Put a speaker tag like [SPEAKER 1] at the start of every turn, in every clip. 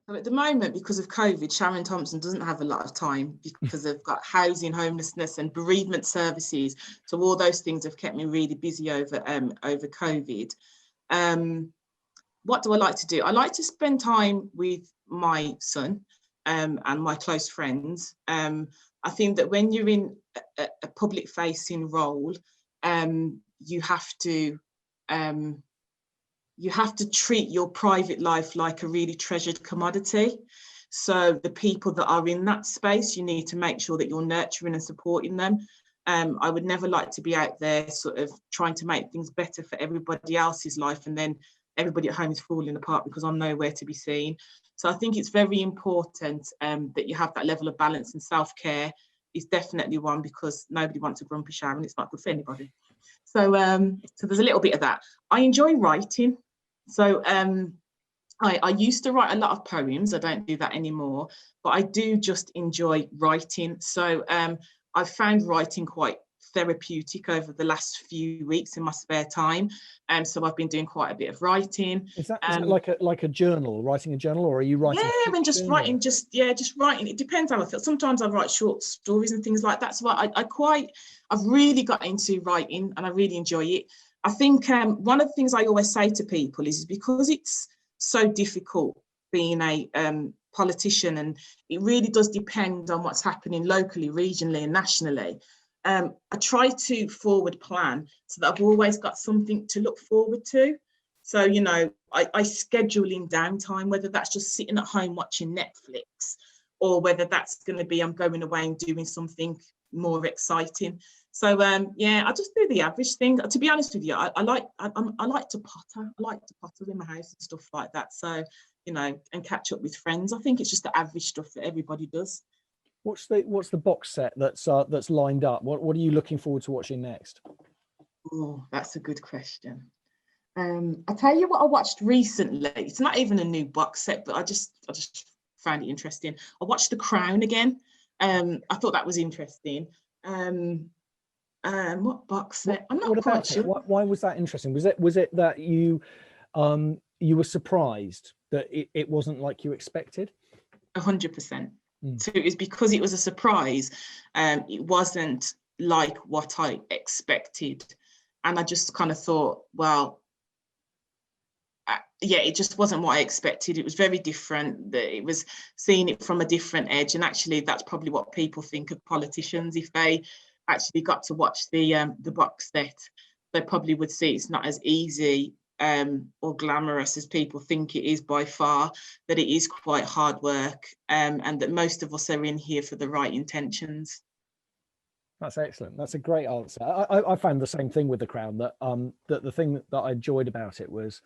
[SPEAKER 1] So at the moment, because of COVID, Sharon Thompson doesn't have a lot of time because they've got housing, homelessness and bereavement services. So all those things have kept me really busy over COVID. What do I like to do? I like to spend time with my son and my close friends. I think that when you're in a public facing role, you have to treat your private life like a really treasured commodity. So the people that are in that space, you need to make sure that you're nurturing and supporting them. I would never like to be out there sort of trying to make things better for everybody else's life, and then everybody at home is falling apart because I'm nowhere to be seen. So I think it's very important that you have that level of balance, and self-care is definitely one, because nobody wants a grumpy shower and it's not good for anybody. So there's a little bit of that. I enjoy writing. So I used to write a lot of poems. I don't do that anymore, but I do just enjoy writing. So I've found writing quite therapeutic over the last few weeks in my spare time. So I've been doing quite a bit of writing.
[SPEAKER 2] Is that like a journal, writing a journal, or are you writing?
[SPEAKER 1] Yeah, and just writing, just writing. It depends how I feel. Sometimes I write short stories and things like that. So I've really got into writing and I really enjoy it. I think one of the things I always say to people is because it's so difficult being a politician, and it really does depend on what's happening locally, regionally and nationally. I try to forward plan so that I've always got something to look forward to. So, you know, I schedule in downtime, whether that's just sitting at home watching Netflix, or whether that's going to be I'm going away and doing something more exciting. So, yeah, I just do the average thing. To be honest with you, I like to potter. I like to potter in my house and stuff like that. So, you know, and catch up with friends. I think it's just the average stuff that everybody does.
[SPEAKER 2] What's the box set that's lined up? What are you looking forward to watching next?
[SPEAKER 1] Oh, that's a good question. I'll tell you what I watched recently. It's not even a new box set, but I just found it interesting. I watched The Crown again. I thought that was interesting. What box set? I'm not quite sure.
[SPEAKER 2] Why was that interesting? Was it that you were surprised that it wasn't like you expected?
[SPEAKER 1] 100%. So it was because it was a surprise. It wasn't like what I expected, and I just kind of thought, well, yeah, it just wasn't what I expected. It was very different. It was seeing it from a different edge, and actually, that's probably what people think of politicians. If they actually got to watch the box set, they probably would see it's not as easy or glamorous as people think it is by far, that it is quite hard work, and that most of us are in here for the right intentions.
[SPEAKER 2] That's excellent. That's a great answer. I found the same thing with The Crown, that the thing that I enjoyed about it was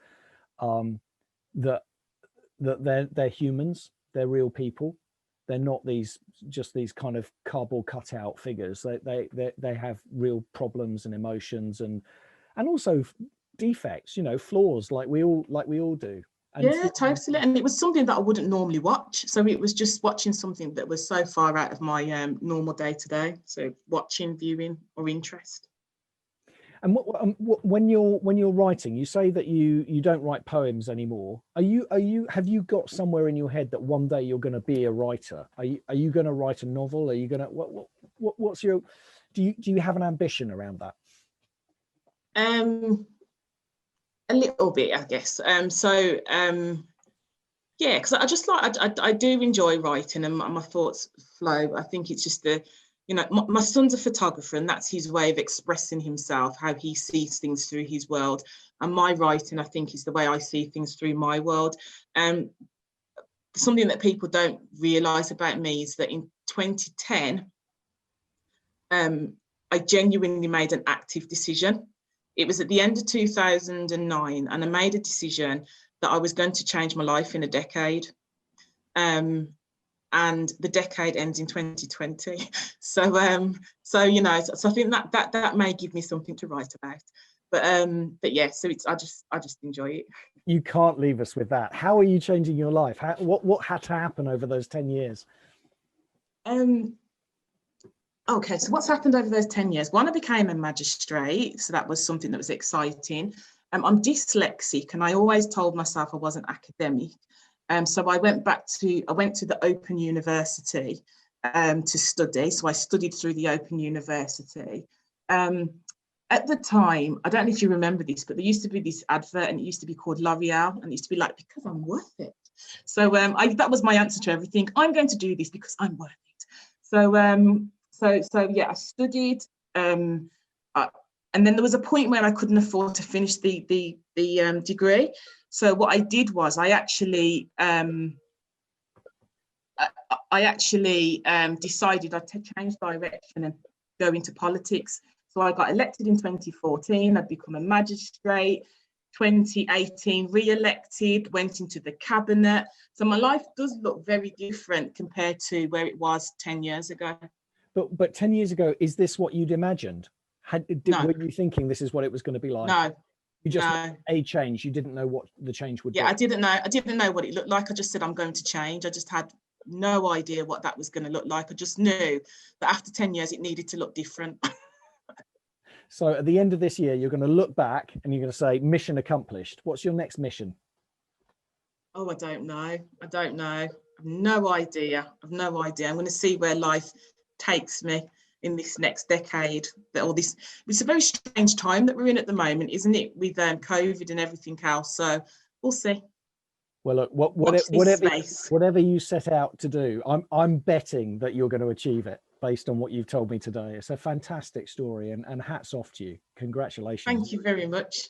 [SPEAKER 2] that they're humans, they're real people. They're not these kind of cardboard cutout figures. They have real problems and emotions and also defects, you know, flaws, like we all do. And
[SPEAKER 1] yeah, totally. And it was something that I wouldn't normally watch, so it was just watching something that was so far out of my normal day-to-day, so watching, viewing or interest.
[SPEAKER 2] And when you're writing, you say that you don't write poems anymore. Have you got somewhere in your head that one day you're going to be a writer? Are you going to write a novel? Are you going to what's your do you have an ambition around that?
[SPEAKER 1] A little bit, I guess. Yeah, because I do enjoy writing, and my thoughts flow. I think it's just my son's a photographer, and that's his way of expressing himself, how he sees things through his world. And my writing, I think, is the way I see things through my world. Something that people don't realise about me is that in 2010, I genuinely made an active decision. It was at the end of 2009, and I made a decision that I was going to change my life in a decade. And the decade ends in 2020. So I think that may give me something to write about. But yeah, so I just enjoy it.
[SPEAKER 2] You can't leave us with that. How are you changing your life? What had to happen over those 10 years?
[SPEAKER 1] Okay, so what's happened over those 10 years? One, I became a magistrate, so that was something that was exciting. I'm dyslexic, and I always told myself I wasn't academic. So I went to the Open University to study. So I studied through the Open University. At the time, I don't know if you remember this, but there used to be this advert, and it used to be called L'Oreal, and it used to be like, because I'm worth it. So that was my answer to everything. I'm going to do this because I'm worth it. So yeah, I studied, and then there was a point where I couldn't afford to finish the degree. So what I did was I actually decided I'd change direction and go into politics. So I got elected in 2014. I'd become a magistrate. 2018, re-elected, went into the cabinet. So my life does look very different compared to where it was 10 years ago.
[SPEAKER 2] But 10 years ago, is this what you'd imagined?
[SPEAKER 1] No.
[SPEAKER 2] Were you thinking this is what it was going to be like?
[SPEAKER 1] No.
[SPEAKER 2] You just a change. You didn't know what the change would be.
[SPEAKER 1] I didn't know what it looked like. I just said, I'm going to change. I just had no idea what that was going to look like. I just knew that after 10 years, it needed to look different.
[SPEAKER 2] So at the end of this year, you're going to look back and you're going to say, mission accomplished. What's your next mission?
[SPEAKER 1] Oh, I don't know. I've no idea. I'm going to see where life takes me in this next decade. It's a very strange time that we're in at the moment, isn't it? With COVID and everything else. So we'll see.
[SPEAKER 2] Well, look, whatever you set out to do, I'm betting that you're going to achieve it based on what you've told me today. It's a fantastic story, and hats off to you. Congratulations.
[SPEAKER 1] Thank you very much.